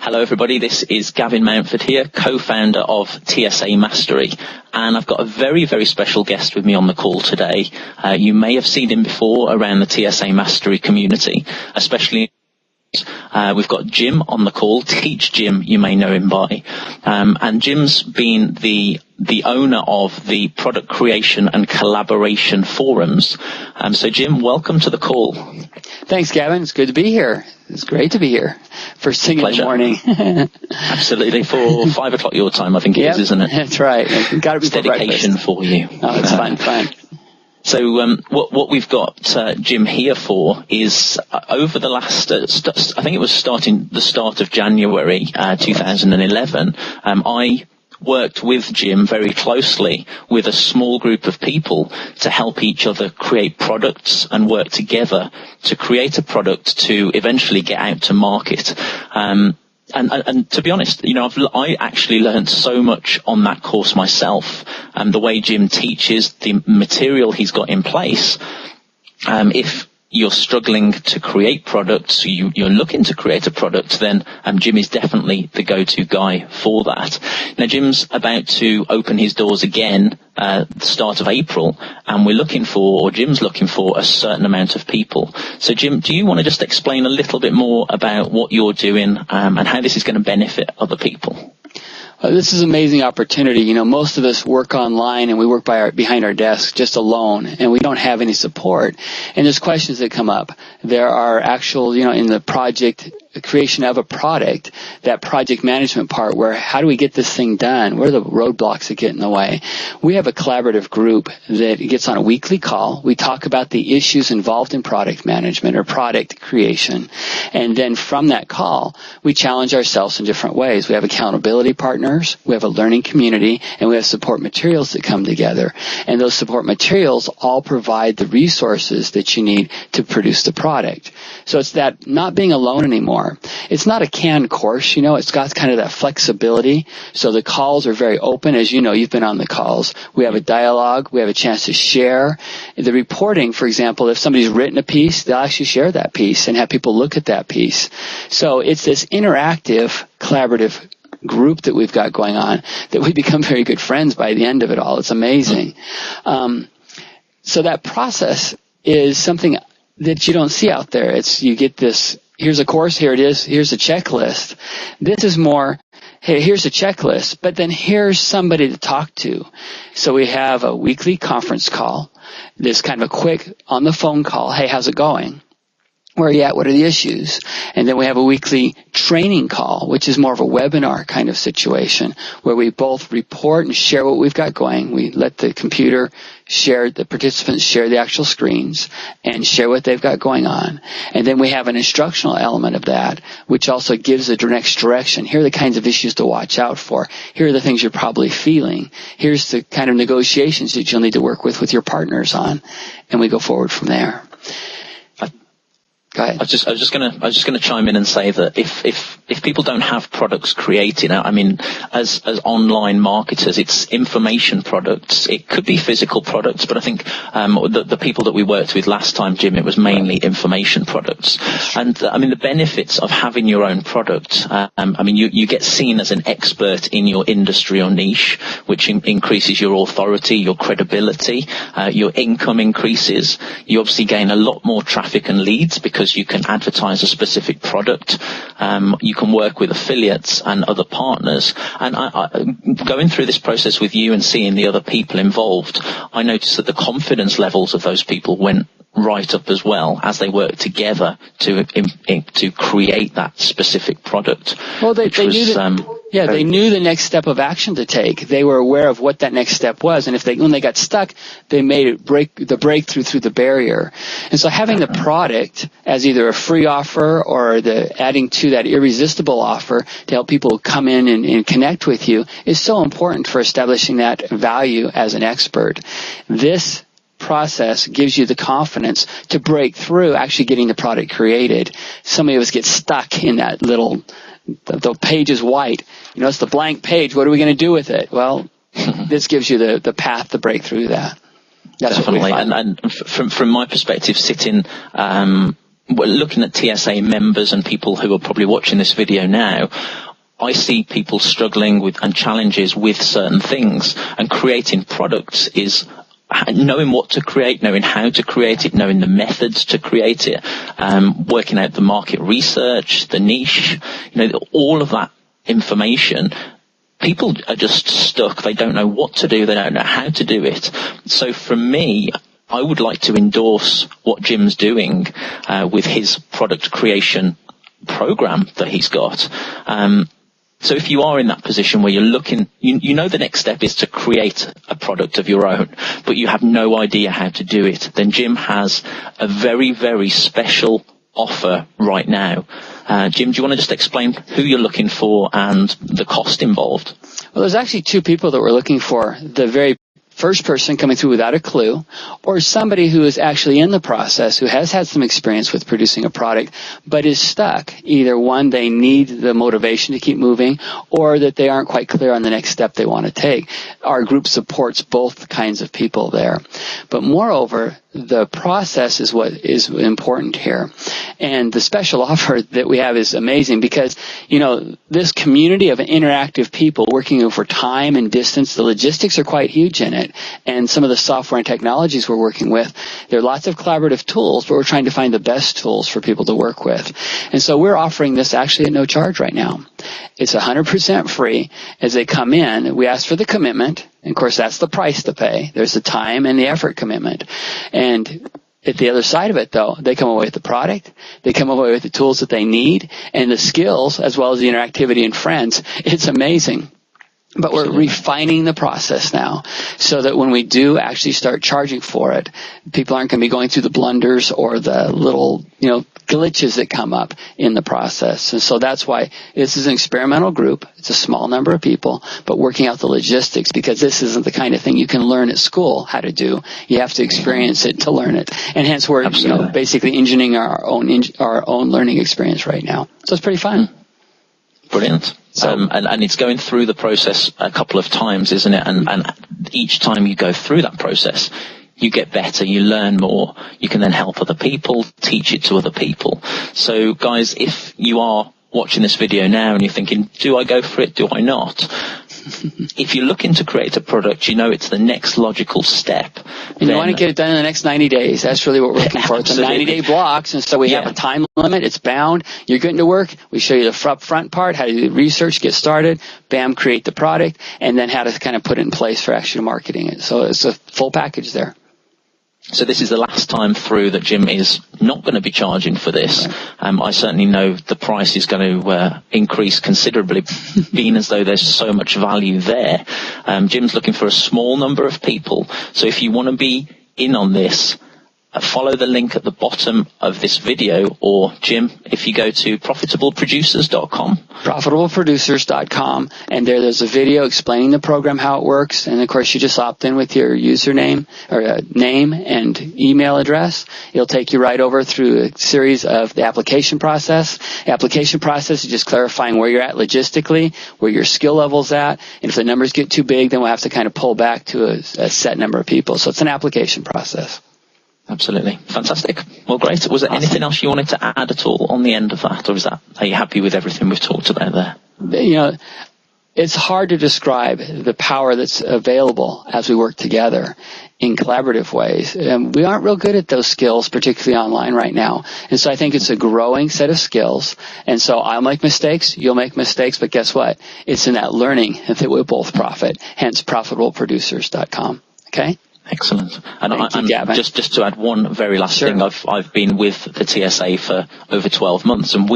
Hello everybody, this is Gavin Mountford here, co-founder of TSA Mastery, and I've got a very, very special guest with me on the call today. You may have seen him before around the TSA Mastery community, especially we've got Jim on the call. Teach Jim, you may know him by. And Jim's been the owner of the product creation and collaboration forums. So Jim, welcome to the call. Thanks, Gavin. It's good to be here. It's great to be here. First thing in the morning. Absolutely. For 5 o'clock your time, I think it is, isn't it? That's right. Got to be for dedication breakfast. For you. Oh, it's fun. So what we've got Jim here for is over the last, I think it was the start of January 2011, I worked with Jim very closely with a small group of people to help each other create products and work together to create a product to eventually get out to market. And to be honest, I actually learned so much on that course myself, and the way Jim teaches, the material he's got in place. If you're struggling to create products, you're looking to create a product, then Jim is definitely the go-to guy for that. Now, Jim's about to open his doors again at the start of April, and Jim's looking for a certain amount of people. So, Jim, do you want to just explain a little bit more about what you're doing and how this is going to benefit other people? This is an amazing opportunity. Most of us work online and we work behind our desks just alone, and we don't have any support. And there's questions that come up. There are actual, in the creation of a product, that project management part where how do we get this thing done? What are the roadblocks that get in the way? We have a collaborative group that gets on a weekly call. We talk about the issues involved in product management or product creation. And then from that call, we challenge ourselves in different ways. We have accountability partners, we have a learning community, and we have support materials that come together. And those support materials all provide the resources that you need to produce the product. So it's that not being alone anymore. It's not a canned course, it's got kind of that flexibility. So the calls are very open. As you know, you've been on the calls. We have a dialogue. We have a chance to share. The reporting, for example, if somebody's written a piece, they'll actually share that piece and have people look at that piece. So it's this interactive, collaborative group that we've got going on that we become very good friends by the end of it all. It's amazing. So that process is something that you don't see out there. You get this, here's a course, here it is, here's a checklist. This is more, hey, here's a checklist, but then here's somebody to talk to. So we have a weekly conference call, this kind of a quick on the phone call, hey, how's it going? Where are you at? What are the issues? And then we have a weekly training call, which is more of a webinar kind of situation where we both report and share what we've got going. We let the participants share the actual screens and share what they've got going on. And then we have an instructional element of that, which also gives the next direction. Here are the kinds of issues to watch out for. Here are the things you're probably feeling. Here's the kind of negotiations that you'll need to work with your partners on. And we go forward from there. Go ahead. I was just gonna chime in and say that if people don't have products created, as online marketers, it's information products. It could be physical products, but I think the people that we worked with last time, Jim, it was mainly information products. And the benefits of having your own product. You get seen as an expert in your industry or niche, which increases your authority, your credibility, your income increases. You obviously gain a lot more traffic and leads because you can advertise a specific product. You can work with affiliates and other partners. And going through this process with you and seeing the other people involved, I noticed that the confidence levels of those people went right up as well as they work together to create that specific product. Well, they knew the next step of action to take. They were aware of what that next step was, and when they got stuck, they made it breakthrough through the barrier. And so having the product as either a free offer or adding to that irresistible offer to help people come in and connect with you is so important for establishing that value as an expert. This process gives you the confidence to break through actually getting the product created. So many of us get stuck in that little, the page is white. It's the blank page. What are we going to do with it? Well, this gives you the path to break through that. That's definitely. And from my perspective, sitting we're looking at TSA members and people who are probably watching this video now, I see people struggling with and challenges with certain things, and creating products is knowing what to create, knowing how to create it, knowing the methods to create it, working out the market research, the niche, all of that information. People are just stuck. They don't know what to do. They don't know how to do it. So for me, I would like to endorse what Jim's doing with his product creation program that he's got. So if you are in that position where you're looking, you know the next step is to create a product of your own, but you have no idea how to do it, then Jim has a very, very special offer right now. Jim, do you want to just explain who you're looking for and the cost involved? Well, there's actually two people that we're looking for. The very first person coming through without a clue, or somebody who is actually in the process, who has had some experience with producing a product, but is stuck. Either one, they need the motivation to keep moving, or that they aren't quite clear on the next step they want to take. Our group supports both kinds of people there. But moreover, the process is what is important here. And the special offer that we have is amazing because, this community of interactive people working over time and distance, the logistics are quite huge in it. And some of the software and technologies we're working with, there are lots of collaborative tools, but we're trying to find the best tools for people to work with. And so we're offering this actually at no charge right now. It's 100% free. As they come in, we ask for the commitment. And of course, that's the price to pay. There's the time and the effort commitment. And at the other side of it, though, they come away with the product, they come away with the tools that they need, and the skills, as well as the interactivity and friends. It's amazing. But we're refining the process now so that when we do actually start charging for it, people aren't going to be going through the blunders or the little, glitches that come up in the process. And so that's why this is an experimental group. It's a small number of people, but working out the logistics, because this isn't the kind of thing you can learn at school how to do. You have to experience it to learn it. And hence we're basically engineering our own learning experience right now. So it's pretty fun. Brilliant. And it's going through the process a couple of times, isn't it? And each time you go through that process, you get better, you learn more, you can then help other people, teach it to other people. So guys, if you are watching this video now and you're thinking, do I go for it, do I not? If you're looking to create a product, it's the next logical step. And you want to get it done in the next 90 days. That's really what we're looking for. It's a 90-day blocks, and so we have a time limit. It's bound. You're getting to work. We show you the front part, how to do the research, get started, bam, create the product, and then how to kind of put it in place for actually marketing it. So it's a full package there. So this is the last time through that Jim is not going to be charging for this. Right. I certainly know the price is going to increase considerably, being as though there's so much value there. Jim's looking for a small number of people. So if you want to be in on this, follow the link at the bottom of this video, or Jim, if you go to profitableproducers.com. Profitableproducers.com, and there's a video explaining the program, how it works, and of course you just opt in with your username or name and email address. It'll take you right over through a series of the application process. The application process is just clarifying where you're at logistically, where your skill level's at, and if the numbers get too big, then we'll have to kind of pull back to a set number of people. So it's an application process. Absolutely. Fantastic. Well, great. Was there anything else you wanted to add at all on the end of that, or are you happy with everything we've talked about there? It's hard to describe the power that's available as we work together in collaborative ways. We aren't real good at those skills, particularly online right now. And so I think it's a growing set of skills. And so I'll make mistakes, you'll make mistakes, but guess what? It's in that learning that we both profit, hence profitableproducers.com. Okay? Excellent. And Gavin. Just to add one very last thing, I've been with the TSA for over 12 months, and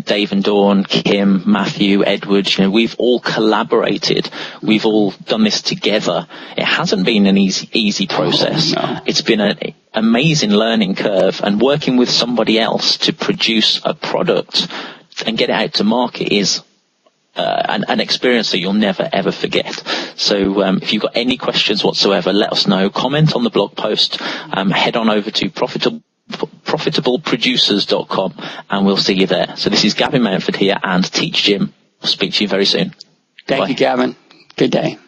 Dave and Dawn, Kim, Matthew, Edward, we've all collaborated. We've all done this together. It hasn't been an easy process. No. It's been an amazing learning curve, and working with somebody else to produce a product and get it out to market is an experience that you'll never ever forget. So if you've got any questions whatsoever, let us know. Comment on the blog post. Head on over to profitableproducers.com and we'll see you there. So this is Gavin Mountford here and Teach Jim. I'll speak to you very soon. Thank you, Gavin. Good day.